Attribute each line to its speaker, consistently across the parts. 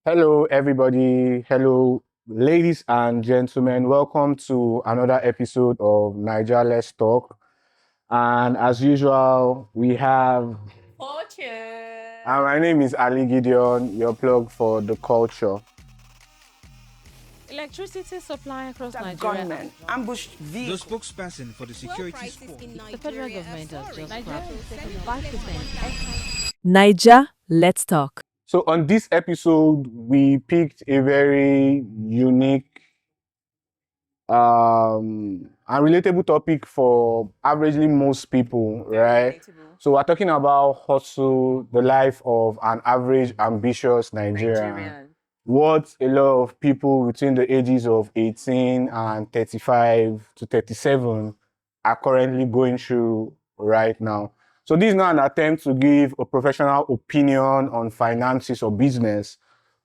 Speaker 1: Hello, everybody. Hello, ladies and gentlemen. Welcome to another episode of Naija Let's Talk. And as usual, we have, and
Speaker 2: Fortune.
Speaker 1: my name is Ali Gideon, your plug for the culture.
Speaker 3: Electricity supply across
Speaker 2: That
Speaker 3: Nigeria
Speaker 2: gunmen
Speaker 3: has dropped.
Speaker 2: ambushed
Speaker 4: The
Speaker 2: vehicles.
Speaker 4: spokesperson for the
Speaker 5: Fuel
Speaker 4: security
Speaker 5: prices
Speaker 4: squad.
Speaker 5: in
Speaker 3: The federal
Speaker 5: Nigeria are
Speaker 3: government has
Speaker 5: soaring.
Speaker 3: just
Speaker 5: Nigeria
Speaker 3: scrapped
Speaker 5: is taking
Speaker 3: 5%
Speaker 6: Naija, let's talk.
Speaker 1: So, on this episode, we picked a very unique and relatable topic for averagely most people, right? So, we're talking about hustle, the life of an average, ambitious Nigerian. What a lot of people between the ages of 18 and 35 to 37 are currently going through right now. So this is not an attempt to give a professional opinion on finances or business,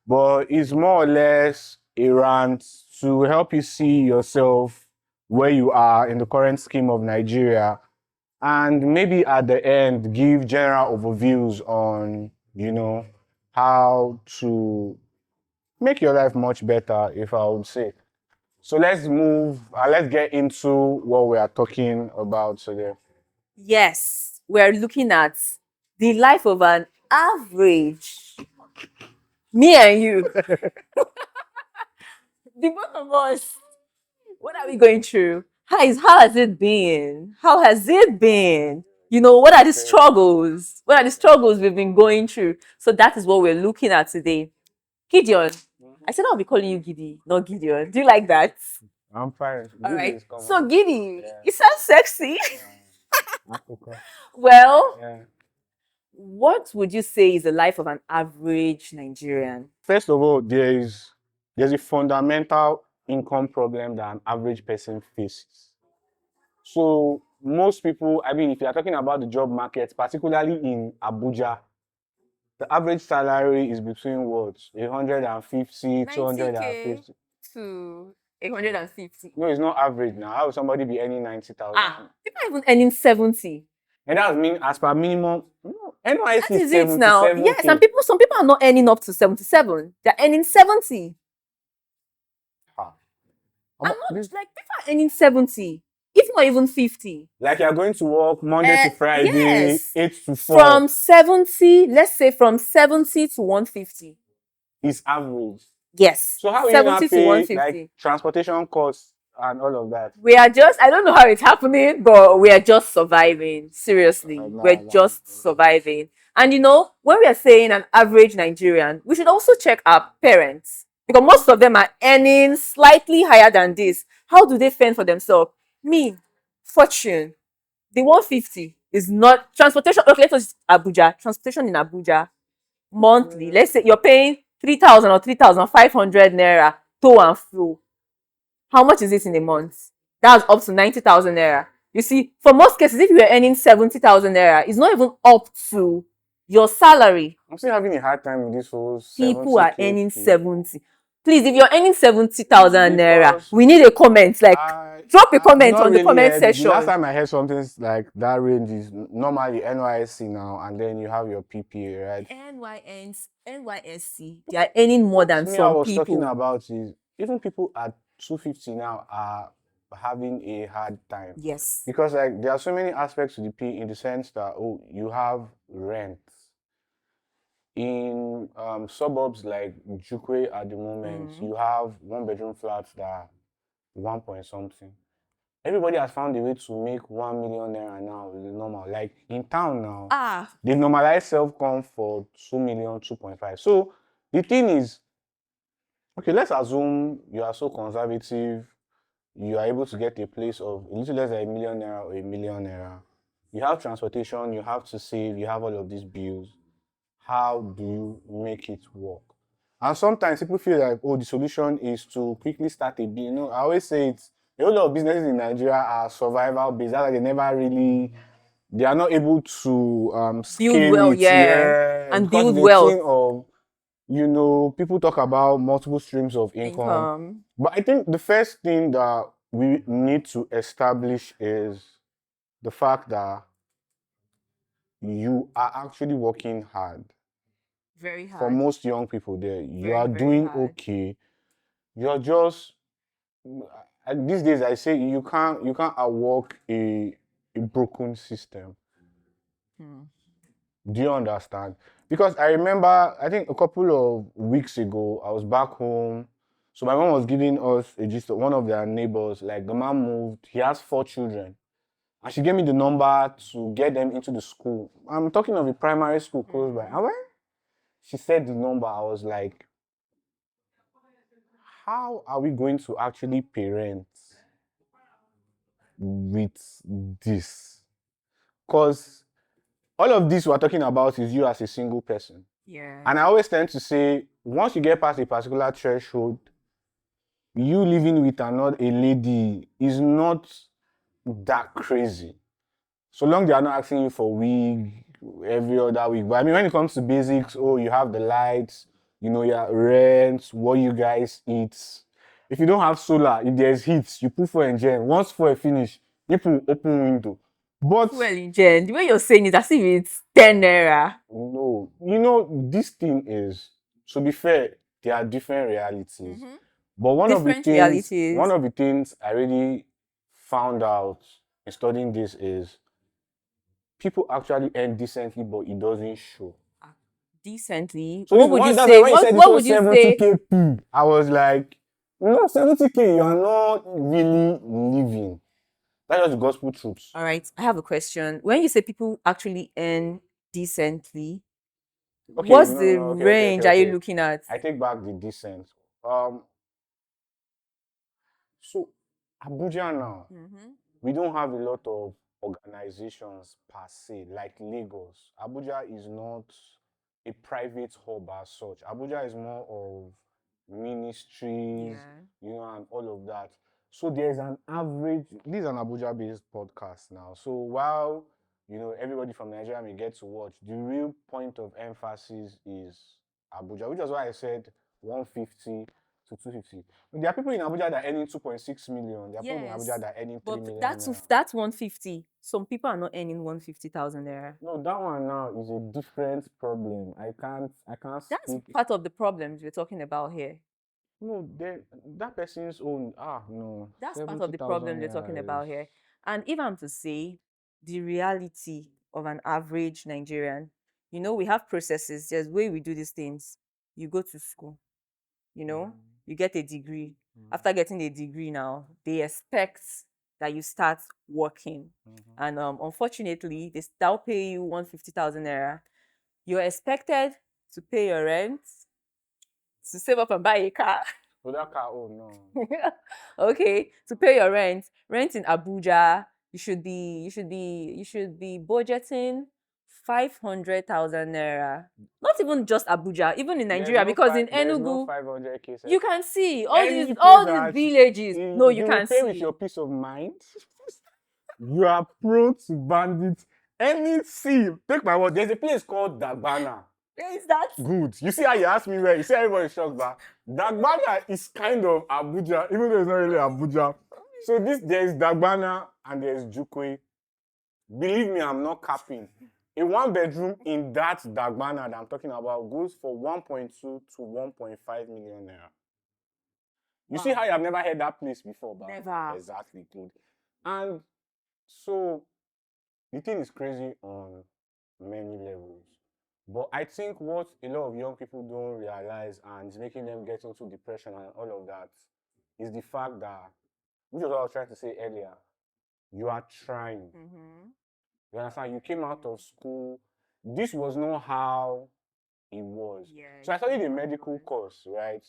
Speaker 1: but it's more or less a rant to help you see yourself where you are in the current scheme of Nigeria, and maybe at the end give general overviews on, how to make your life much better, if I would say. So let's get into what we are talking about today.
Speaker 2: Yes, we're looking at the life of an average. Me and you, the both of us. What are we going through? How has it been? How has it been? What are the struggles? What are the struggles we've been going through? So that is what we're looking at today. Gideon. I said I'll be calling you Giddy, not Gideon. Do you like that?
Speaker 1: I'm fine.
Speaker 2: All
Speaker 1: Good
Speaker 2: right.
Speaker 1: is common.
Speaker 2: So Giddy,
Speaker 1: Yeah.
Speaker 2: it sounds sexy.
Speaker 1: Africa.
Speaker 2: Well,
Speaker 1: Yeah.
Speaker 2: what would you say is the life of an average Nigerian?
Speaker 1: First of all, there's a fundamental income problem that an average person faces. So most people, I mean, if you are talking about the job market, particularly in Abuja, the average salary is between what? 150,
Speaker 2: 90K
Speaker 1: 250.
Speaker 2: to 150.
Speaker 1: No, it's not average now. How would somebody be earning 90,000?
Speaker 2: People are even earning 70.
Speaker 1: And that mean as per minimum, no, NYC
Speaker 2: That
Speaker 1: is
Speaker 2: is it now. Yes,
Speaker 1: 77K.
Speaker 2: some people are not earning up to 77. They're earning 70.
Speaker 1: Ah.
Speaker 2: I'm not like people are earning 70, if not even 50.
Speaker 1: Like you're going to work Monday to Friday,
Speaker 2: Yes.
Speaker 1: 8 to 4.
Speaker 2: From 70, let's say from 70 to 150.
Speaker 1: Is average.
Speaker 2: Yes.
Speaker 1: So how will you not
Speaker 2: 70 to
Speaker 1: pay
Speaker 2: 150.
Speaker 1: like transportation costs and all of that?
Speaker 2: We are just, I don't know how it's happening, but we are just surviving. Seriously, we're just surviving. And when we are saying an average Nigerian, we should also check our parents because most of them are earning slightly higher than this. How do they fend for themselves? Me, Fortune, the 150 is not transportation. Okay, let's use Abuja. Transportation in Abuja monthly. Let's say you're paying 3,000 or 3,500 naira to and fro. How much is it in a month? That's up to 90,000 naira. You see, for most cases, if you are earning 70,000 naira, it's not even up to your salary.
Speaker 1: I'm still having a hard time with this whole
Speaker 2: People are
Speaker 1: 70K
Speaker 2: earning
Speaker 1: thing.
Speaker 2: 70. Please, if you're earning 70,000 naira,
Speaker 1: Because
Speaker 2: we need a comment. Like, drop a
Speaker 1: I've
Speaker 2: comment
Speaker 1: not
Speaker 2: on the
Speaker 1: really
Speaker 2: comment
Speaker 1: heard.
Speaker 2: section.
Speaker 1: The last time I heard something like that range is normally NYSC now, and then you have your PPA, right?
Speaker 2: NYSC, they are earning more than
Speaker 1: Me, I
Speaker 2: some
Speaker 1: was talking
Speaker 2: people.
Speaker 1: about is even people at 250 now are having a hard time.
Speaker 2: Yes.
Speaker 1: Because like there are so many aspects to the P in the sense that you have rent. In suburbs like Jukwe at the moment, you have one bedroom flats that are 1 point something. Everybody has found a way to make 1 million naira now is normal. Like in town now, they've normalized self-com for 2 million, 2.5. So the thing is, okay, let's assume you are so conservative, you are able to get a place of a little less than a million naira or a million naira. You have transportation, you have to save, you have all of these bills. How do you make it work? And sometimes people feel like, oh, the solution is to quickly start a business. I always say it's a whole lot of businesses in Nigeria are survival based. That's like they are not able to
Speaker 2: Build
Speaker 1: scale
Speaker 2: well,
Speaker 1: it.
Speaker 2: yeah. And
Speaker 1: Because
Speaker 2: build
Speaker 1: the
Speaker 2: wealth.
Speaker 1: thing of, people talk about multiple streams of income. But I think the first thing that we need to establish is the fact that you are actually working hard.
Speaker 2: Very hard.
Speaker 1: For most young people there, you
Speaker 2: Very,
Speaker 1: are
Speaker 2: very
Speaker 1: doing
Speaker 2: hard.
Speaker 1: okay. You're just these days I say you can't outwork a broken system. Do you understand? Because I remember, I think a couple of weeks ago, I was back home. So my mom was giving us a gist of one of their neighbors. Like the man moved, he has 4 children. And she gave me the number to get them into the school. I'm talking of a primary school close by. And when she said the number, I was like, how are we going to actually parent with this? Because all of this we're talking about is you as a single person.
Speaker 2: Yeah.
Speaker 1: And I always tend to say, once you get past a particular threshold, you living with another a lady is not that crazy. So long they are not asking you for wig every other week. But I mean, when it comes to basics, oh, you have the lights, you know, your rent, what you guys eat. If you don't have solar, if there's heat, you put for engine. Once for finish, you put open window. But
Speaker 2: Well, Jen, the way you're saying it as if it's 10 naira.
Speaker 1: no, you know, this thing is, to be fair, there are different realities. But one of
Speaker 2: Different
Speaker 1: the
Speaker 2: realities.
Speaker 1: things I really found out in studying this is people actually earn decently, but it doesn't show.
Speaker 2: Decently.
Speaker 1: So
Speaker 2: What would you
Speaker 1: that's
Speaker 2: say?
Speaker 1: why when you said
Speaker 2: What would you say?
Speaker 1: 70K poo, I was like, no, 70K, you are not really living. That's just the gospel truth.
Speaker 2: All right, I have a question. When you say people actually earn decently,
Speaker 1: Okay,
Speaker 2: what's
Speaker 1: no,
Speaker 2: the
Speaker 1: no,
Speaker 2: range are you looking at?
Speaker 1: I take back the decent. So Abuja now, we don't have a lot of organizations per se, like Lagos. Abuja is not a private hub as such. Abuja is more of ministries, you know, and all of that. So there's an average, this is an Abuja-based podcast now. So while, you know, everybody from Nigeria may get to watch, the real point of emphasis is Abuja, which is why I said 150 to 250. There are people in Abuja that are earning 2.6 million. There are people in Abuja that are earning 3 million.
Speaker 2: That's 150. Some people are not earning 150,000 naira.
Speaker 1: No, that one now is a different problem. I can't
Speaker 2: That's
Speaker 1: speak.
Speaker 2: part of the problems we're talking about here.
Speaker 1: No, that person's own. No.
Speaker 2: That's part of the problem we're talking about here. And if I'm to say the reality of an average Nigerian, you know, we have processes. There's way we do these things. You go to school, you know, you get a degree. After getting a degree now, they expect that you start working. And unfortunately, they still pay you 150,000 naira. You're expected to pay your rent, to save up and buy a car.
Speaker 1: So that car, oh no.
Speaker 2: Okay, to pay your rent in Abuja, you should be budgeting 500,000 naira. Not even just Abuja, even in Nigeria, because in Enugu,
Speaker 1: 500K.
Speaker 2: you can see all
Speaker 1: Any
Speaker 2: these
Speaker 1: place
Speaker 2: villages. No, you can
Speaker 1: pay
Speaker 2: see.
Speaker 1: with your peace of mind. You are prone to bandits. Take my word. There's a place called Dagbana.
Speaker 2: Where is that?
Speaker 1: Good. You see how you asked me where? You see everybody shocked that Dagbana is kind of Abuja, even though it's not really Abuja. So there's Dagbana and there's Jukwe. Believe me, I'm not capping. A 1-bedroom in that Dagbana that I'm talking about goes for 1.2 to 1.5 million naira. You see how I've never heard that place before, but
Speaker 2: Never.
Speaker 1: Exactly, good. And so the thing is crazy on many levels. But I think what a lot of young people don't realize and is making them get into depression and all of that is the fact that, which is what I was trying to say earlier, you are trying. You understand? You came out of school. This was not how it was. So I studied a medical course, right?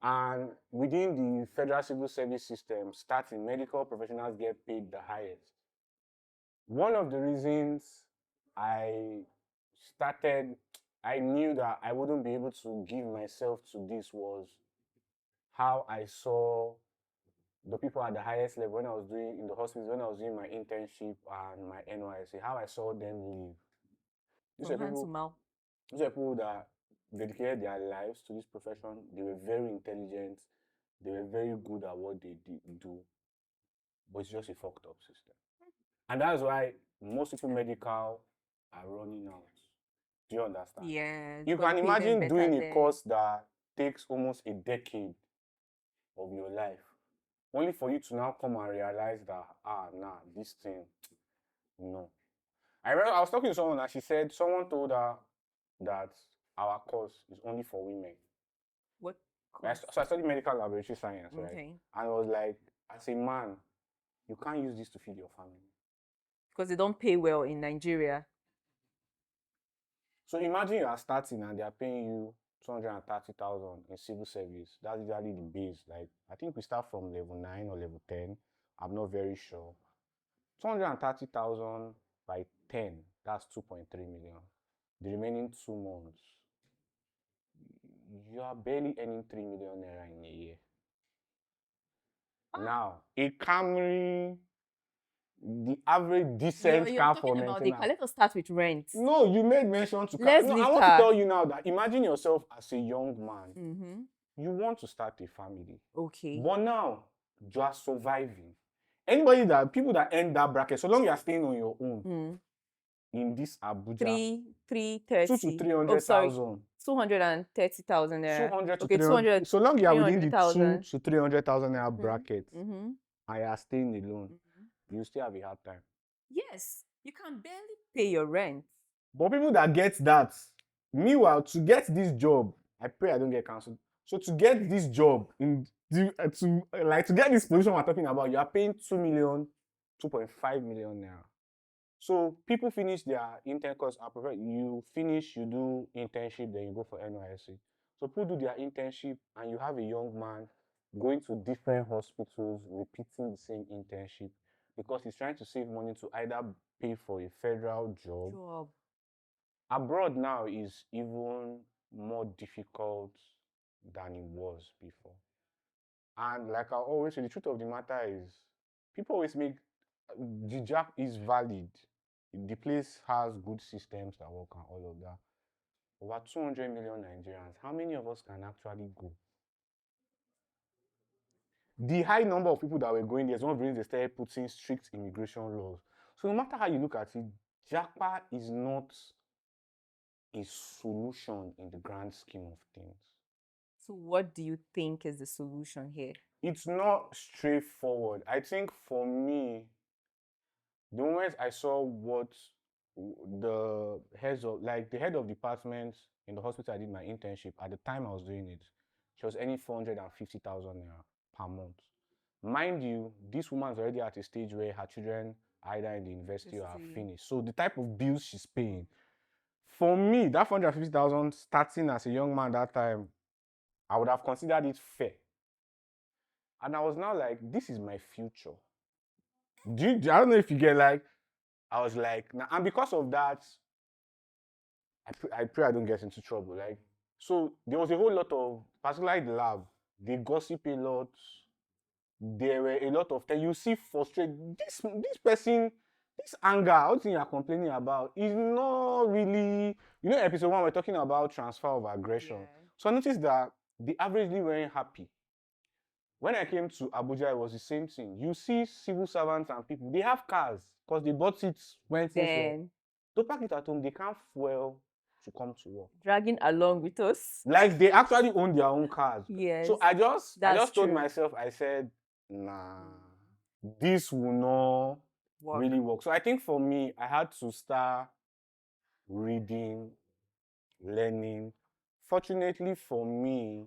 Speaker 1: And within the federal civil service system, starting medical professionals get paid the highest. One of the reasons I knew that I wouldn't be able to give myself to this was how I saw the people at the highest level when I was doing in the hospital, when I was doing my internship and my NYSC, how I saw them live. These are people that dedicated their lives to this profession. They were very intelligent. They were very good at what they do. But it's just a fucked up system. And that's why most people medical are running out. Do you understand?
Speaker 2: Yeah.
Speaker 1: You can imagine doing a course that takes almost a decade of your life, only for you to now come and realize that, this thing, no. I remember I was talking to someone and she said someone told her that our course is only for women.
Speaker 2: What
Speaker 1: So I studied medical laboratory science, right?
Speaker 2: Okay.
Speaker 1: And I was like, as a man, you can't use this to feed your family.
Speaker 2: Because they don't pay well in Nigeria.
Speaker 1: So imagine you are starting and they are paying you 230,000 in civil service. That's usually the base. Like, I think we start from level 9 or level 10. I'm not very sure. 230,000 by 10, that's 2.3 million. The remaining 2 months, you are barely earning 3 million naira in a year. Now, a Camry, the average decent car for maintenance.
Speaker 2: Let us start with rent.
Speaker 1: No, you made mention to
Speaker 2: Let's
Speaker 1: car. No,
Speaker 2: leave
Speaker 1: I want to
Speaker 2: car.
Speaker 1: tell you now that imagine yourself as a young man.
Speaker 2: Mm-hmm.
Speaker 1: You want to start a family.
Speaker 2: Okay.
Speaker 1: But now, you are surviving. People that end that bracket, so long you are staying on your own in this Abuja.
Speaker 2: 330.
Speaker 1: 2 to 300,000.
Speaker 2: 230,000 naira.
Speaker 1: 200 to
Speaker 2: Okay,
Speaker 1: 300. So long you are within the
Speaker 2: 300,000.
Speaker 1: 2 to 300,000 naira bracket
Speaker 2: Mm-hmm.
Speaker 1: and you are staying alone, you still have a hard time.
Speaker 2: Yes, you can barely pay your rent.
Speaker 1: But people that get that, meanwhile, to get this job, I pray I don't get cancelled. So to get this job to get this position we're talking about, you are paying 2 million, 2.5 million naira. So people finish their intern course. You finish, you do internship, then you go for NYSC. So people do their internship, and you have a young man going to different hospitals, repeating the same internship because he's trying to save money to either pay for a federal job. Abroad now is even more difficult than it was before. And like I always say, the truth of the matter is, people always make the job is valid. The place has good systems that work and all of that. Over 200 million Nigerians, how many of us can actually go? The high number of people that were going there is one of the reasons they started putting strict immigration laws. So no matter how you look at it, Japa is not a solution in the grand scheme of things.
Speaker 2: So what do you think is the solution here?
Speaker 1: It's not straightforward. I think for me, the moment I saw what the head of department in the hospital I did my internship, at the time I was doing it, she was earning 450,000 naira per month. Mind you, this woman is already at a stage where her children are either in the university or have finished. So the type of bills she's paying, for me, that 450,000 starting as a young man that time, I would have considered it fair. And I was now like, this is my future. I don't know if you get like, I was like, nah, and because of that, I pray I don't get into trouble. Like, so there was a whole lot of, particularly the lab, they gossip a lot. There were a lot of things. You see frustrated. This person, this anger, all the thing you're complaining about is not really, episode 1, we're talking about transfer of aggression. Yeah. So I noticed that they averagely weren't happy. When I came to Abuja, it was the same thing. You see civil servants and people, they have cars because they bought it when things were. To park it at home, they can't fuel to come to work.
Speaker 2: Dragging along with us.
Speaker 1: Like they actually own their own cars.
Speaker 2: Yes.
Speaker 1: So I just told myself, I said, nah, this will not really work. So I think for me, I had to start reading, learning. Fortunately for me,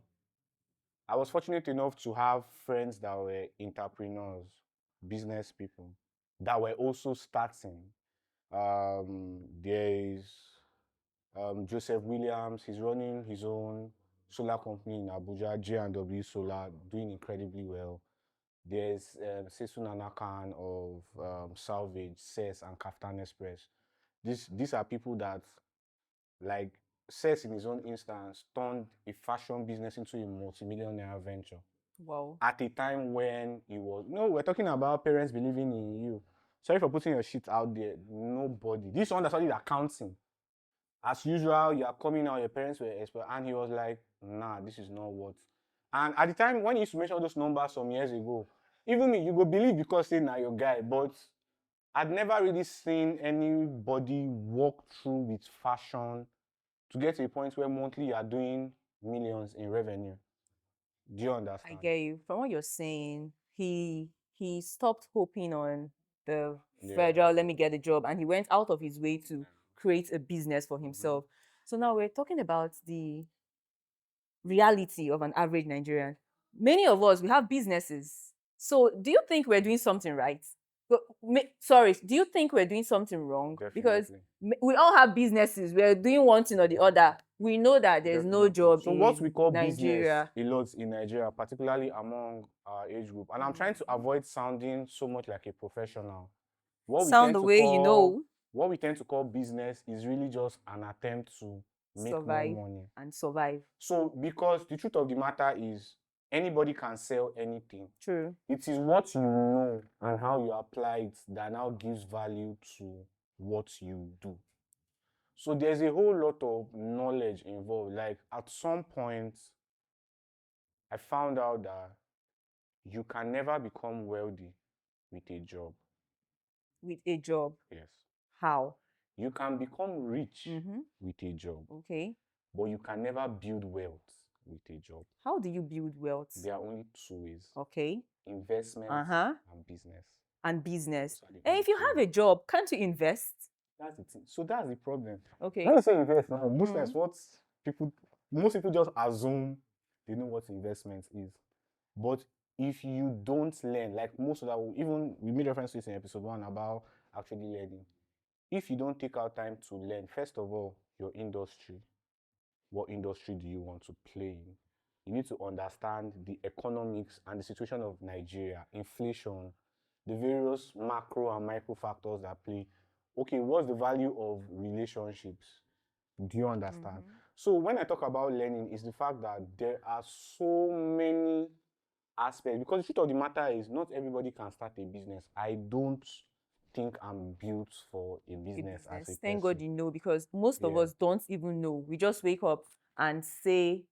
Speaker 1: I was fortunate enough to have friends that were entrepreneurs, business people, that were also starting. There is Joseph Williams. He's running his own solar company in Abuja, J&W Solar, doing incredibly well. There's Sesu Nanakan of Salvage, SES, and Kaftan Express. These are people that, like, SES in his own instance turned a fashion business into a multi-millionaire venture.
Speaker 2: Wow.
Speaker 1: At a time when it was, we're talking about parents believing in you. Sorry for putting your shit out there. Nobody. This one that studied accounting. As usual, you are coming out, your parents were expert, and he was like, nah, this is not what. And at the time, when he used to mention those numbers some years ago, even me, you go believe because say, nah, your guy, but I'd never really seen anybody walk through with fashion to get to a point where monthly you are doing millions in revenue. Do you
Speaker 2: I
Speaker 1: understand?
Speaker 2: get you. From what you're saying, he stopped hoping on the federal, let me get a job, and he went out of his way to create a business for himself. So now we're talking about the reality of an average Nigerian. Many of us, we have businesses. So do you think we're doing something right? Sorry, do you think we're doing something wrong? Because
Speaker 1: Definitely.
Speaker 2: we all have businesses. We're doing one thing or the other. We know that there's no job
Speaker 1: So
Speaker 2: in
Speaker 1: what we call
Speaker 2: Nigeria.
Speaker 1: business a lot in Nigeria, particularly among our age group, and I'm trying to avoid sounding so much like a professional. What we
Speaker 2: Sound
Speaker 1: tend
Speaker 2: the
Speaker 1: to
Speaker 2: way
Speaker 1: call,
Speaker 2: you know,
Speaker 1: what we tend to call business is really just an attempt to make
Speaker 2: survive
Speaker 1: more money.
Speaker 2: and survive.
Speaker 1: So because the truth of the matter is anybody can sell anything.
Speaker 2: True.
Speaker 1: It is what you know and how you apply it that now gives value to what you do. So there's a whole lot of knowledge involved. Like at some point, I found out that you can never become wealthy with a job.
Speaker 2: With a job.
Speaker 1: Yes.
Speaker 2: How?
Speaker 1: You can become rich
Speaker 2: Mm-hmm.
Speaker 1: with a job.
Speaker 2: Okay.
Speaker 1: But you can never build wealth with a job.
Speaker 2: How do you build wealth?
Speaker 1: There are only two ways.
Speaker 2: Okay.
Speaker 1: Investment and business.
Speaker 2: And business.
Speaker 1: Those are the
Speaker 2: And
Speaker 1: only
Speaker 2: if you
Speaker 1: two
Speaker 2: have
Speaker 1: ways.
Speaker 2: a job, can't you invest?
Speaker 1: That's the thing. So that's the problem.
Speaker 2: Okay.
Speaker 1: When you say invest now, most people just assume they know what investment is. But if you don't learn, like most of that, even we made reference to this in episode 1 about actually learning. If you don't take out time to learn, first of all, your industry, what industry do you want to play in? You need to understand the economics and the situation of Nigeria, inflation, the various macro and micro factors that play. Okay, what's the value of relationships? Do you understand? So when I talk about learning, it's the fact that there are so many aspects, because the truth of the matter is not everybody can start a business. I don't think I'm built for a business as a person.
Speaker 2: Thank God you know, because most of us don't even know. We just wake up and say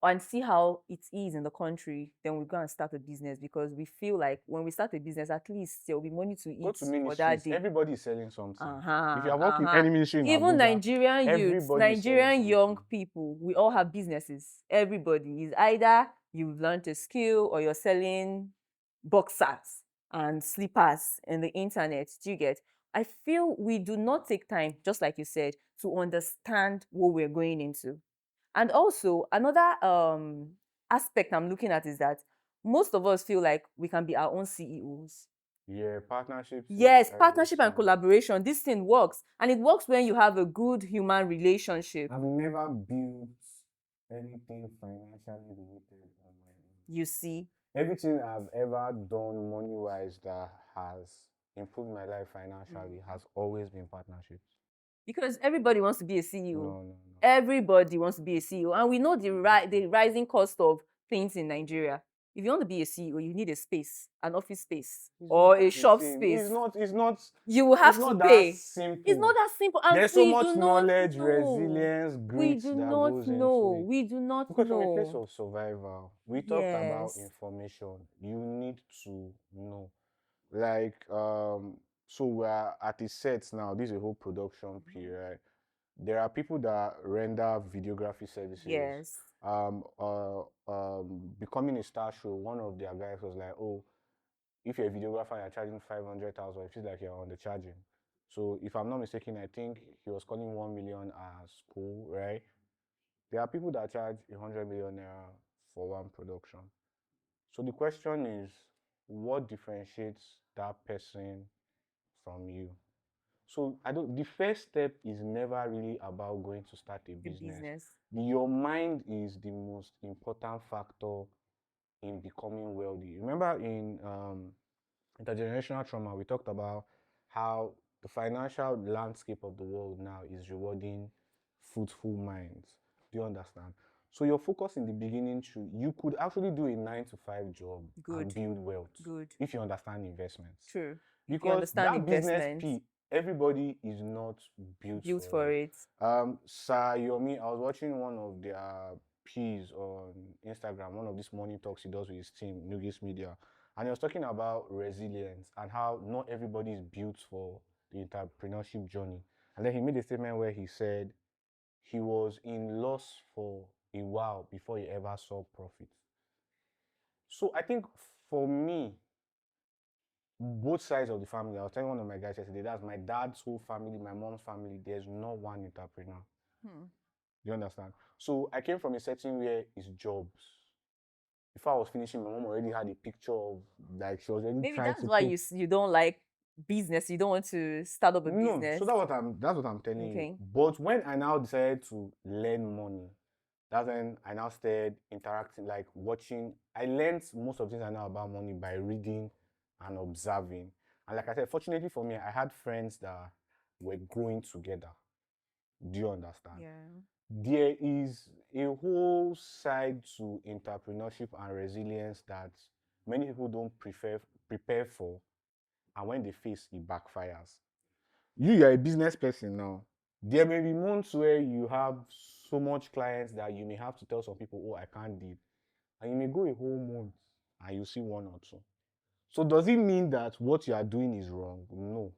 Speaker 2: and see how it is in the country, then we go and start a business, because we feel like when we start a business, at least there will be money to eat for that day.
Speaker 1: Everybody is selling something. If you are working in any ministry in
Speaker 2: even
Speaker 1: Abuja,
Speaker 2: Nigerian youths, Nigerian young people, we all have businesses. Everybody is either you've learned a skill or you're selling boxers and slippers in the internet. Do you get? I feel we do not take time, just like you said, to understand what we're going into. And also another aspect I'm looking at is that most of us feel like we can be our own CEOs.
Speaker 1: Yeah, partnerships.
Speaker 2: Yes, partnership and collaboration. This thing works. And it works when you have a good human relationship.
Speaker 1: I've never built anything financially related on my own.
Speaker 2: You see?
Speaker 1: Everything I've ever done money-wise that has improved my life financially has always been partnerships.
Speaker 2: Because everybody wants to be a CEO.
Speaker 1: No.
Speaker 2: Everybody wants to be a CEO. And we know the rising cost of things in Nigeria. If you want to be a CEO, you need a space, an office space, or a shop space.
Speaker 1: It's not.
Speaker 2: You will have to pay.
Speaker 1: Simple.
Speaker 2: It's not that simple. And
Speaker 1: there's so much knowledge, resilience, grit that goes into it.
Speaker 2: We do not
Speaker 1: because
Speaker 2: know.
Speaker 1: from a place of survival, we talked about information. You need to know. Like, so we're at the sets now. This is a whole production period. There are people that render videography services.
Speaker 2: Yes.
Speaker 1: Becoming a star show, one of their guys was like, oh, if you're a videographer, you're charging 500,000. It feels like you're on the charging. So if I'm not mistaken, I think he was calling 1 million as cool, right? There are people that charge 100 million naira for one production. So the question is, what differentiates that person from you? So the first step is never really about going to start a business. Your mind is the most important factor in becoming wealthy. Remember in intergenerational trauma, we talked about how the financial landscape of the world now is rewarding fruitful minds. Do you understand? So your focus in the beginning you could actually do a 9-to-5 job and build wealth. If you understand investments.
Speaker 2: True.
Speaker 1: Because that business P, everybody is not built for it. Sir Yomi, I was watching one of their P's on Instagram, one of these morning talks he does with his team, Nugis Media. And he was talking about resilience and how not everybody is built for the entrepreneurship journey. And then he made a statement where he said, he was in loss for a while before he ever saw profit. So I think for me, both sides of the family, I was telling one of my guys yesterday, that's my dad's whole family, my mom's family, there's not one entrepreneur. You understand? So I came from a setting where it's jobs. Before I was finishing, my mom already had a picture of, like, she was already
Speaker 2: Maybe
Speaker 1: trying
Speaker 2: that's
Speaker 1: to
Speaker 2: why
Speaker 1: put.
Speaker 2: you don't like business. You don't want to start up a
Speaker 1: No,
Speaker 2: business.
Speaker 1: so that's what I'm telling you.
Speaker 2: Okay.
Speaker 1: But when I now decided to learn money, that's when I now started interacting, like watching. I learned most of the things I know about money by reading and observing. And like I said, fortunately for me, I had friends that were growing together. Do you understand?
Speaker 2: Yeah.
Speaker 1: There is a whole side to entrepreneurship and resilience that many people don't prepare for, and when they face, it backfires. You're a business person now. There may be months where you have so much clients that you may have to tell some people, oh, I can't deal. And you may go a whole month and you see one or two. So does it mean that what you are doing is wrong? No.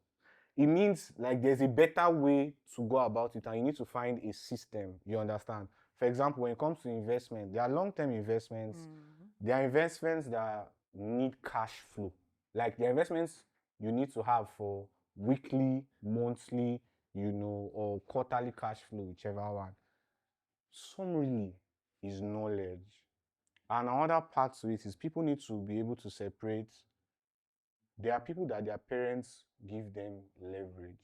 Speaker 1: It means like there's a better way to go about it, and you need to find a system. You understand? For example, when it comes to investment, there are long-term investments. There are investments that need cash flow. Like the investments you need to have for weekly, monthly, or quarterly cash flow, whichever one. Some really is knowledge. And another part to it is people need to be able to separate. There are people that their parents give them leverage.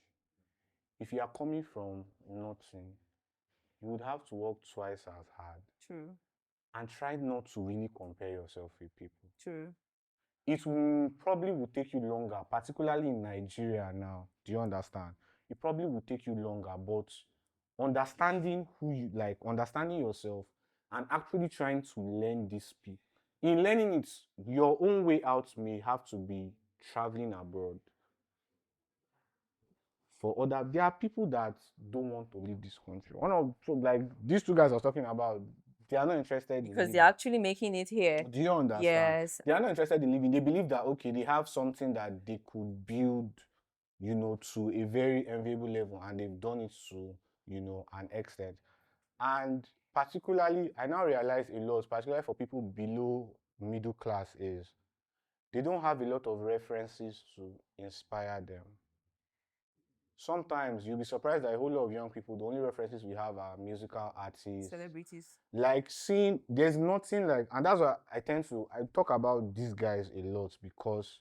Speaker 1: If you are coming from nothing, you would have to work twice as hard.
Speaker 2: True.
Speaker 1: And try not to really compare yourself with people.
Speaker 2: True.
Speaker 1: It probably will take you longer, particularly in Nigeria now. Do you understand? It probably will take you longer, but understanding who you like, understanding yourself, and actually trying to learn this speed. In learning it, your own way out may have to be traveling abroad. For other, there are people that don't want to leave this country. One of so like these two guys I was talking about, they are not interested in
Speaker 2: Because
Speaker 1: leaving.
Speaker 2: they're actually making it here.
Speaker 1: Do you understand?
Speaker 2: Yes.
Speaker 1: They are not interested in living. They believe that, okay, they have something that they could build, to a very enviable level, and they've done it to, an extent. And particularly, I now realize a lot, particularly for people below middle class, is they don't have a lot of references to inspire them. Sometimes you'll be surprised that a whole lot of young people, the only references we have are musical artists,
Speaker 2: Celebrities.
Speaker 1: like there's nothing like, and that's why I talk about these guys a lot, because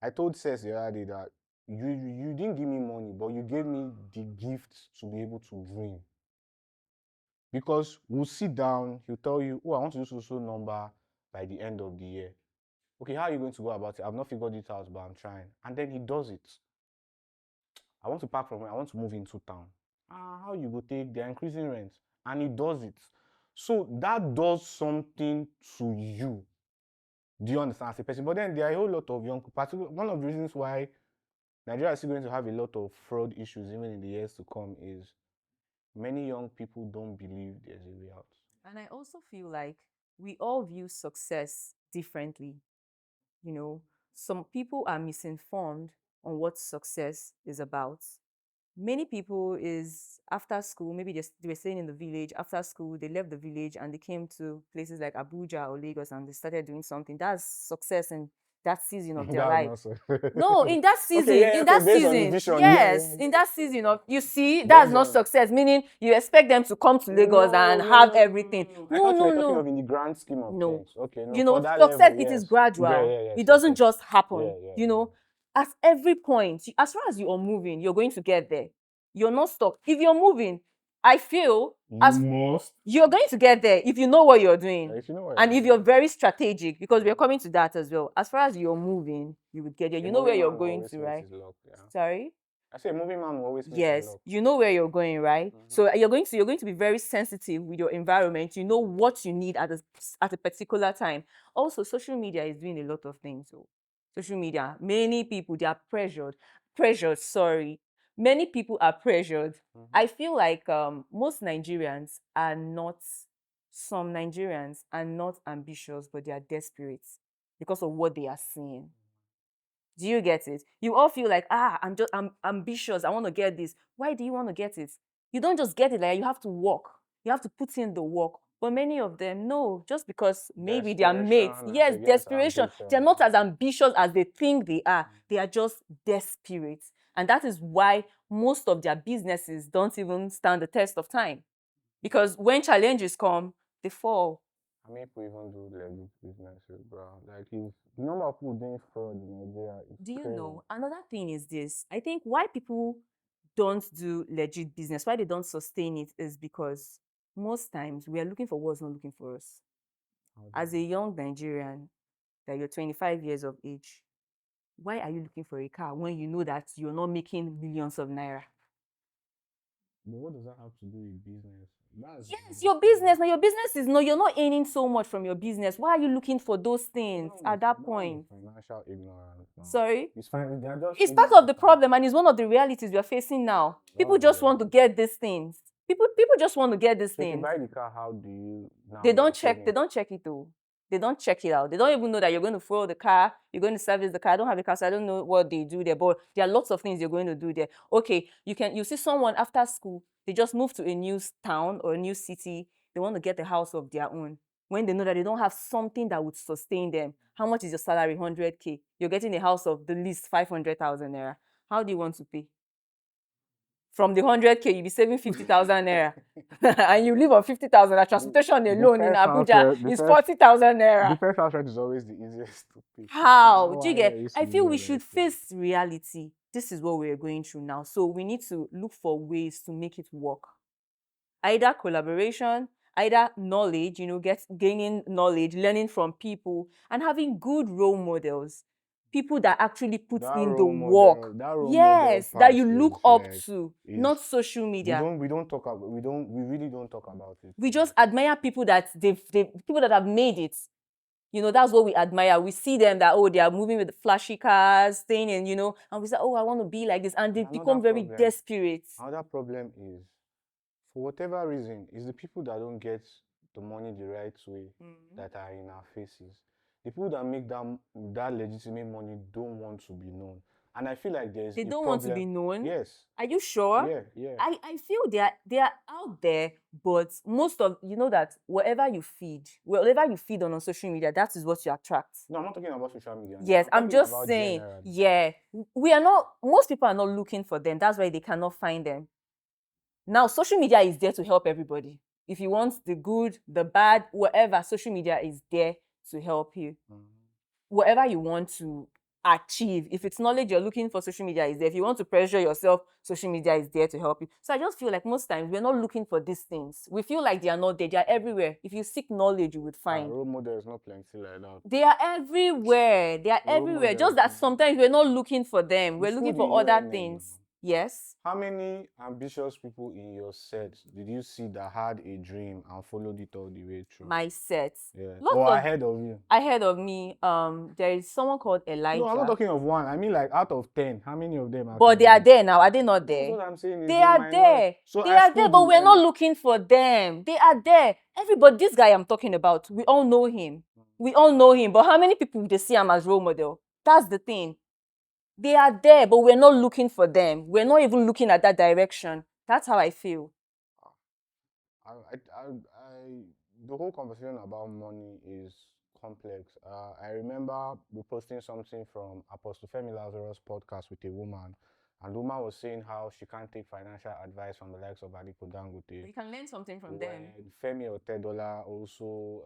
Speaker 1: I told Seth the other day that you didn't give me money, but you gave me the gift to be able to dream. Because we'll sit down, he'll tell you, oh, I want to do so number by the end of the year. Okay, how are you going to go about it? I've not figured it out, but I'm trying. And then he does it. I want to park from where I want to move into town. How you go take? They're increasing rent, and he does it. So that does something to you. Do you understand as a person? But then there are a whole lot of young people. One of the reasons why Nigeria is still going to have a lot of fraud issues even in the years to come is many young people don't believe there's a way out.
Speaker 2: And I also feel like we all view success differently. Some people are misinformed on what success is about. Many people is after school, maybe they were staying in the village. After school, they left the village and they came to places like Abuja or Lagos and they started doing something. That's success in that season of their life. No, in that season,
Speaker 1: Based on the vision,
Speaker 2: yes, in that season of, you see, that's not success. Meaning you expect them to come to Lagos and have everything.
Speaker 1: I thought you were talking of in the grand scheme of things. Okay, no, for that
Speaker 2: success,
Speaker 1: level,
Speaker 2: it is
Speaker 1: yes.
Speaker 2: gradual.
Speaker 1: Yes,
Speaker 2: It doesn't just happen.
Speaker 1: Yeah.
Speaker 2: At every point, as far as you are moving, you're going to get there. You're not stuck. If you're moving, I feel you're going to get there if you know what you're doing. If you're very strategic, because we're coming to that as well. As far as you're moving, you would get there. You know where you're going to, right? Sorry?
Speaker 1: I say moving man will always
Speaker 2: yes, you know where you're going, right? So you're going to be very sensitive with your environment. You know what you need at a particular time. Also, social media is doing a lot of things. So social media, many people, they are pressured, sorry. Many people are pressured. I feel like some Nigerians are not ambitious, but they are desperate because of what they are seeing. Do you get it? You all feel like, I'm ambitious. I want to get this. Why do you want to get it? You don't just get it like you have to work. You have to put in the work. But many of them, no, just because maybe their mates, yes, desperation. They're not as ambitious as they think they are. They are just desperate. And that is why most of their businesses don't even stand the test of time. Because when challenges come, they fall.
Speaker 1: I mean, people even do legit businesses, bro. Like, if the number of people doing fraud in Nigeria is
Speaker 2: Do you
Speaker 1: crazy.
Speaker 2: know? Another thing is this. I think why people don't do legit business, why they don't sustain it, is because most times we are looking for what's not looking for us. As a young Nigerian, that you're 25 years of age, why are you looking for a car when you know that you're not making millions of naira?
Speaker 1: But what does that have to do with business?
Speaker 2: Yes, your business. Now, your business is no, you're not earning so much from your business. Why are you looking for those things at that point?
Speaker 1: Financial ignorance. No.
Speaker 2: Sorry?
Speaker 1: It's fine. They're just
Speaker 2: It's part of the problem, and it's one of the realities we are facing now. People just want to get these things. People just want to get these
Speaker 1: So if you
Speaker 2: things.
Speaker 1: buy the car, how do you now?
Speaker 2: They don't check it though. They don't check it out. They don't even know that you're going to fuel the car, you're going to service the car. I don't have a car, so I don't know what they do there. But there are lots of things you're going to do there. Okay, you see someone after school, they just move to a new town or a new city. They want to get a house of their own. When they know that they don't have something that would sustain them. How much is your salary? 100K. You're getting a house of the least 500,000 naira. How do you want to pay? From the 100K, you'll be saving 50,000 naira. And you live on 50,000. The transportation alone in Abuja is 40,000 naira.
Speaker 1: The first house rent is always the easiest to pay.
Speaker 2: How? Do you get? I feel we should face reality. This is what we're going through now. So we need to look for ways to make it work. Either collaboration, either knowledge, gaining knowledge, learning from people, and having good role models. People that actually put in the work. Yes, that you look up to, not social media.
Speaker 1: We really don't talk about it.
Speaker 2: We just admire people that people that have made it. That's what we admire. We see them that, they are moving with the flashy cars, staying in, and we say, I want to be like this. And they become very desperate.
Speaker 1: Another problem is, for whatever reason, it's the people that don't get the money the right way that are in our faces. The people that make that legitimate money don't want to be known. And I feel like there's
Speaker 2: They don't want to be known?
Speaker 1: Yes.
Speaker 2: Are you sure?
Speaker 1: Yeah.
Speaker 2: I feel they are out there, but most of, that whatever you feed on social media, that is what you attract.
Speaker 1: No, I'm not talking about social media.
Speaker 2: Yes, I'm just saying, most people are not looking for them. That's why they cannot find them. Now, social media is there to help everybody. If you want the good, the bad, whatever, social media is there to help you. Whatever you want to achieve, if it's knowledge you're looking for, social media is there. If you want to pressure yourself, social media is there to help you. So I just feel like most times we're not looking for these things. We feel like they are not there. They are everywhere. If you seek knowledge, you would find.
Speaker 1: Role models not plenty like that.
Speaker 2: They are everywhere. They are everywhere. Just that sometimes we're not looking for them. We're looking for other things. Yes.
Speaker 1: How many ambitious people in your set did you see that had a dream and followed it all the way through?
Speaker 2: My set.
Speaker 1: Yeah. Or ahead of you?
Speaker 2: Ahead of me. There is someone called Elijah.
Speaker 1: No, I'm not talking of one. I mean, like, out of 10, how many of them are?
Speaker 2: But they are there now. Are they not there?
Speaker 1: That's what I'm saying.
Speaker 2: They are there. So they are there, but we're not looking for them. They are there. Everybody, this guy I'm talking about, we all know him. We all know him. But how many people they see him as role model? That's the thing. They are there, but we're not looking for them. We're not even looking at that direction. That's how I feel.
Speaker 1: The whole conversation about money is complex. I remember reposting something from Apostle Femi Lazarus' podcast with a woman, and the woman was saying how she can't take financial advice from the likes of Aliko Dangote.
Speaker 2: You can learn something from them.
Speaker 1: Femi Otedola also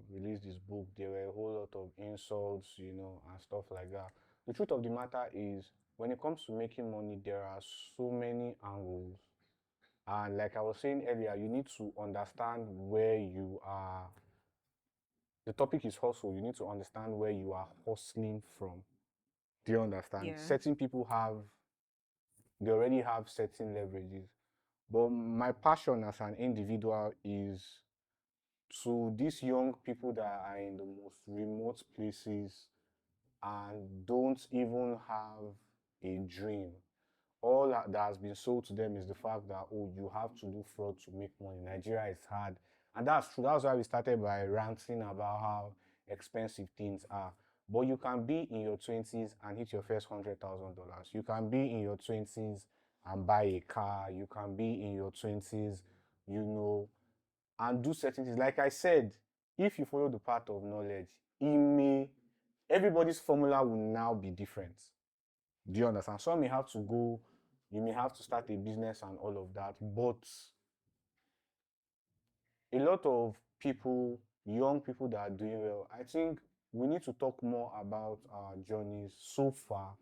Speaker 1: released his book. There were a whole lot of insults, and stuff like that. The truth of the matter is, when it comes to making money, there are so many angles. And like I was saying earlier, you need to understand where you are. The topic is hustle. You need to understand where you are hustling from. Do you understand?
Speaker 2: Yeah.
Speaker 1: Certain people they already have certain leverages. But my passion as an individual is to these young people that are in the most remote places and don't even have a dream. All that has been sold to them is the fact that, you have to do fraud to make money. Nigeria is hard. And that's true. That's why we started by ranting about how expensive things are. But you can be in your 20s and hit your first $100,000. You can be in your 20s and buy a car. You can be in your 20s, you know, and do certain things. Like I said, if you follow the path of knowledge, everybody's formula will now be different. Do you understand? Some may have to go, you may have to start a business and all of that, but a lot of people, young people that are doing well, I think we need to talk more about our journeys so far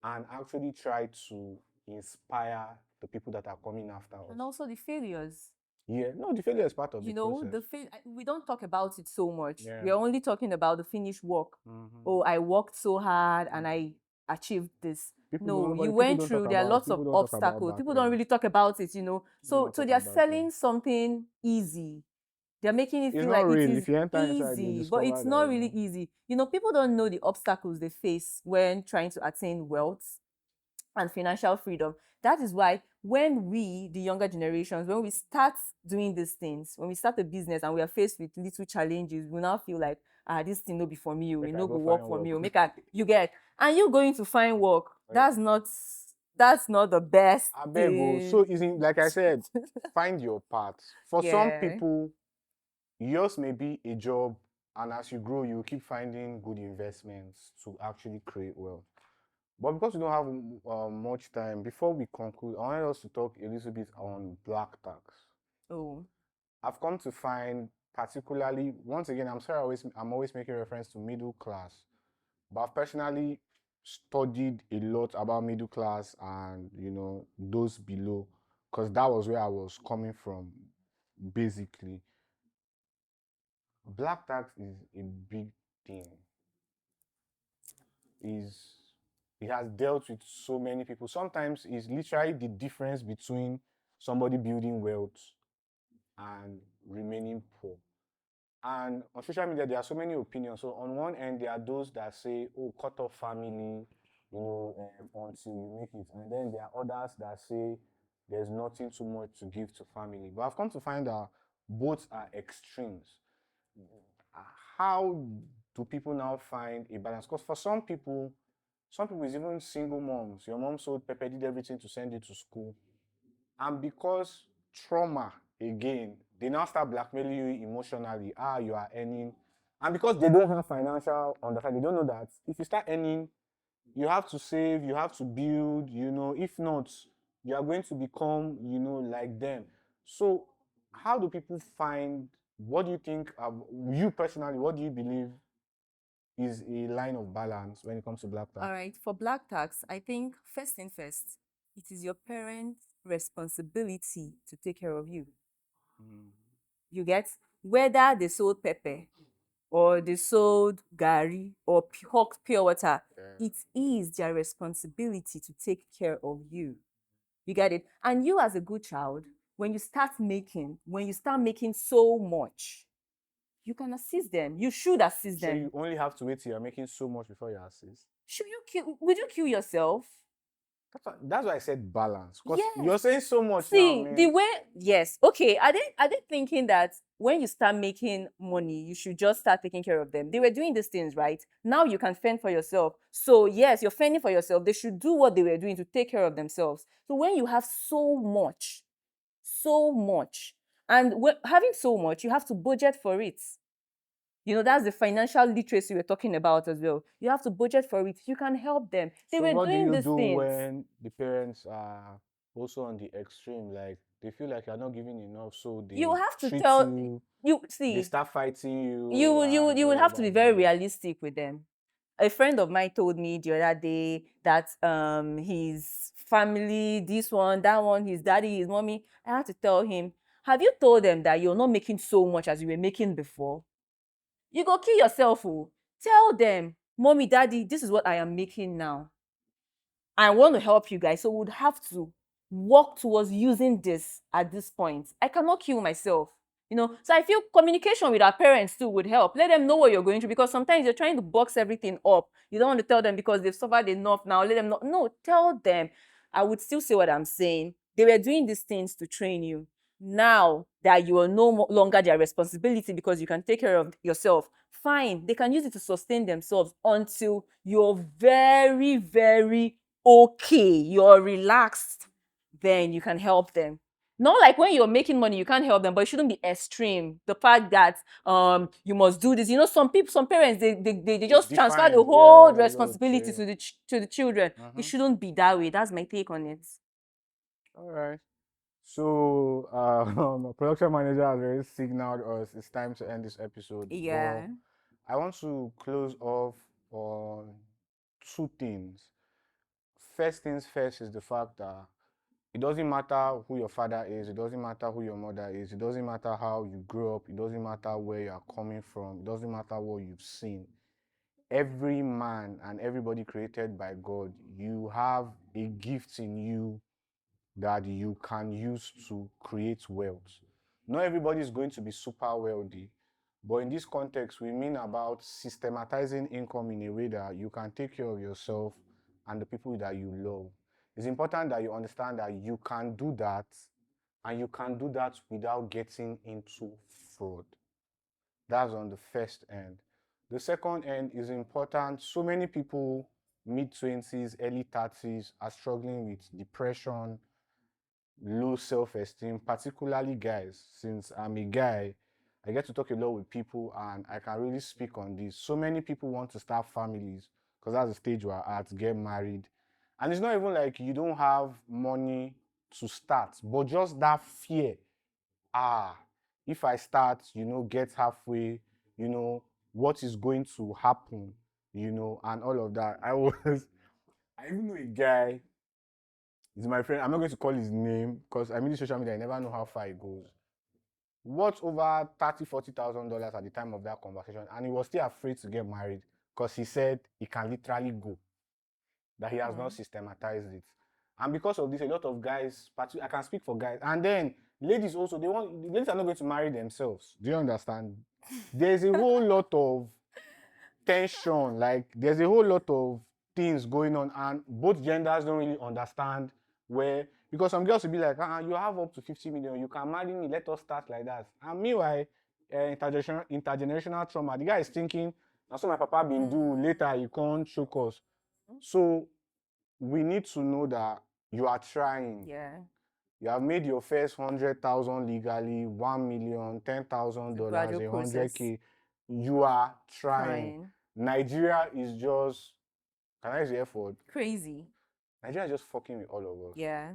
Speaker 1: and actually try to inspire the people that are coming after us.
Speaker 2: And also the failures.
Speaker 1: Yeah, no, the failure is part of
Speaker 2: You
Speaker 1: the
Speaker 2: know,
Speaker 1: process.
Speaker 2: we don't talk about it so much.
Speaker 1: Yeah.
Speaker 2: We are only talking about the finished work. Oh, I worked so hard and I achieved this. No, you went through, there are lots of obstacles. People don't really talk about it, you know. So they are selling something easy. They're making it
Speaker 1: It's
Speaker 2: feel
Speaker 1: not
Speaker 2: like
Speaker 1: real.
Speaker 2: it is
Speaker 1: If you enter inside, you
Speaker 2: easy, but
Speaker 1: discover
Speaker 2: it's
Speaker 1: that,
Speaker 2: not
Speaker 1: you
Speaker 2: really
Speaker 1: know.
Speaker 2: easy. You know, people don't know the obstacles they face when trying to attain wealth and financial freedom. That is why when we, the younger generations, when we start doing these things, when we start a business and we are faced with little challenges, we now feel like, this thing no be for me,
Speaker 1: Make
Speaker 2: it
Speaker 1: I
Speaker 2: no
Speaker 1: go
Speaker 2: go work
Speaker 1: find
Speaker 2: for me,
Speaker 1: work.
Speaker 2: you get, and you going to find work.
Speaker 1: Right.
Speaker 2: That's not the best
Speaker 1: I beg you.
Speaker 2: thing.
Speaker 1: So isn't, like I said, find your path. For some
Speaker 2: Yeah.
Speaker 1: people, yours may be a job, and as you grow, you keep finding good investments to actually create wealth. But because we don't have much time, before we conclude, I wanted us to talk a little bit on black tax.
Speaker 2: Oh,
Speaker 1: I've come to find, particularly, once again, I'm always making reference to middle class, but I've personally studied a lot about middle class and, you know, those below, because that was where I was coming from, basically. Black tax is a big thing. It has dealt with so many people. Sometimes it's literally the difference between somebody building wealth and remaining poor. And on social media, there are so many opinions. So on one end, there are those that say, oh, cut off family, you know, until you make it. And then there are others that say there's nothing too much to give to family. But I've come to find that both are extremes. How do people now find a balance? Because for some people is even single moms. Your mom sold pepper, did everything to send you to school. And because trauma, again, they now start blackmailing you emotionally. You are earning. And because they don't have financial understanding, they don't know that if you start earning, you have to save, you have to build, you know. If not, you are going to become, you know, like them. So how do people find, what do you think, you personally, what do you believe is a line of balance when it comes to black tax?
Speaker 2: all right. For black tax, I think first thing first, it is your parents' responsibility to take care of you. You get, whether they sold pepper or they sold gari or hawked pure water, it is their responsibility to take care of you. You get it? And you as a good child, when you start making so much, you can assist them. You should assist
Speaker 1: So
Speaker 2: them.
Speaker 1: you only have to wait till you're making so much before you assist?
Speaker 2: Would you kill yourself?
Speaker 1: That's why I said balance. Because
Speaker 2: Yes.
Speaker 1: you're saying so much
Speaker 2: See,
Speaker 1: now, man.
Speaker 2: the way, yes, okay. Are they thinking that when you start making money, you should just start taking care of them? They were doing these things, right? Now you can fend for yourself. So yes, you're fending for yourself. They should do what they were doing to take care of themselves. So when you have so much, and having so much, you have to budget for it. You know, that's the financial literacy we're talking about as well. You have to budget for it. You can help them. They
Speaker 1: So
Speaker 2: were
Speaker 1: what do
Speaker 2: doing
Speaker 1: you
Speaker 2: these
Speaker 1: do
Speaker 2: things.
Speaker 1: when the parents are also on the extreme? Like they feel like you're not giving enough, so they
Speaker 2: You have to
Speaker 1: treat
Speaker 2: tell
Speaker 1: you,
Speaker 2: see,
Speaker 1: they start fighting you.
Speaker 2: you would
Speaker 1: all
Speaker 2: have
Speaker 1: of
Speaker 2: to be
Speaker 1: that,
Speaker 2: very
Speaker 1: you know.
Speaker 2: realistic with them. A friend of mine told me the other day that his family, this one, that one, his daddy, his mommy, I had to tell him, have you told them that you're not making so much as you were making before? You go kill yourself. Oh. Tell them, mommy, daddy, this is what I am making now. I want to help you guys, so we would have to work towards using this at this point. I cannot kill myself. You know, so I feel communication with our parents too would help. Let them know what you're going through, because sometimes you're trying to box everything up. You don't want to tell them because they've suffered enough now. Let them know. No, tell them. I would still say what I'm saying. They were doing these things to train you. Now that you are no longer their responsibility because you can take care of yourself, fine. They can use it to sustain themselves until you're very, very okay. You're relaxed. then you can help them. Not like when you're making money, you can't help them, but it shouldn't be extreme. The fact that you must do this. You know, some parents, they just transfer the whole responsibility to the children. It shouldn't be that way. That's my take on it.
Speaker 1: All right. So, production manager has already signaled us it's time to end this episode.
Speaker 2: Yeah.
Speaker 1: But I want to close off on two things. First things first is the fact that it doesn't matter who your father is, it doesn't matter who your mother is, it doesn't matter how you grew up, it doesn't matter where you are coming from, it doesn't matter what you've seen. Every man and everybody created by God, you have a gift in you that you can use to create wealth. Not everybody is going to be super wealthy, but in this context, we mean about systematizing income in a way that you can take care of yourself and the people that you love. It's important that you understand that you can do that, and you can do that without getting into fraud. That's on the first end. The second end is important. So many people, mid-20s, early 30s, are struggling with depression, low self-esteem, particularly guys. Since I'm a guy, I get to talk a lot with people and I can really speak on this. So many people want to start families because that's the stage we're at, get married. And it's not even like you don't have money to start, but just that fear. If I start, get halfway, what is going to happen, and all of that. I even know a guy. He's my friend. I'm not going to call his name because I mean, social media, I never know how far it goes. Worth over $30,000-$40,000 at the time of that conversation, and he was still afraid to get married because he said he can literally go, that he has not systematized it. And because of this, a lot of guys, I can speak for guys, and then ladies also, ladies are not going to marry themselves. Do you understand? There's a whole lot of tension, like there's a whole lot of things going on, and both genders don't really understand where, because some girls will be like, you have up to 50 million, you can marry me, let us start like that. And meanwhile, intergenerational trauma, the guy is thinking, that's what my papa been do, later you can't choke us. So we need to know that you are trying.
Speaker 2: Yeah.
Speaker 1: You have made your first 100,000 legally, 1 million, $10,000, 100K. You are trying. Nigeria is just, can I use the F word?
Speaker 2: Crazy.
Speaker 1: Nigeria is just fucking with all of us.
Speaker 2: Yeah.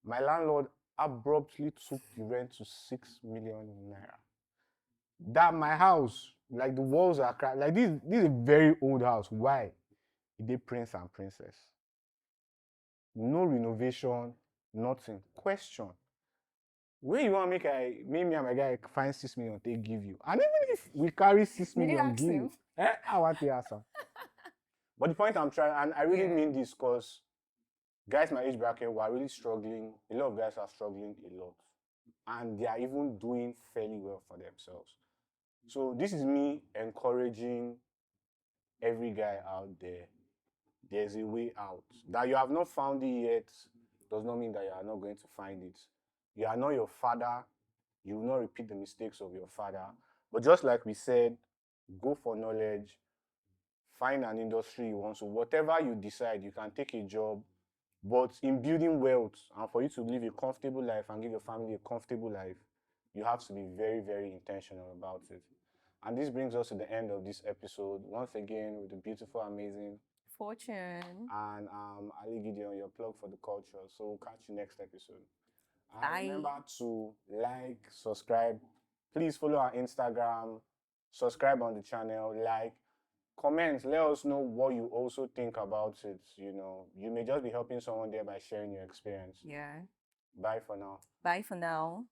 Speaker 1: My landlord abruptly took the rent to 6 million naira. That my house, like the walls are cracked. Like this is a very old house. Why? They prince and princess. No renovation, nothing. Question. Where you want to make me and my guy find 6 million, they give you. And even if we carry 6 million, give you. I want the answer. But the point I'm trying, and I really mean this because guys my age bracket were really struggling. A lot of guys are struggling a lot. And they are even doing fairly well for themselves. So this is me encouraging every guy out there. There's a way out. That you have not found it yet does not mean that you are not going to find it. You are not your father. You will not repeat the mistakes of your father. But just like we said, go for knowledge. Find an industry you want. So whatever you decide, you can take a job. But in building wealth and for you to live a comfortable life and give your family a comfortable life, you have to be very, very intentional about it. And this brings us to the end of this episode. Once again, with the beautiful, amazing
Speaker 2: Fortune
Speaker 1: and Ali Gideon, your plug for the culture. So we'll catch you next episode.
Speaker 2: Bye.
Speaker 1: And remember to like, subscribe. Please follow our Instagram, subscribe on the channel, like, comment. Let us know what you also think about it. You may just be helping someone there by sharing your experience.
Speaker 2: Yeah.
Speaker 1: Bye for now.
Speaker 2: Bye for now.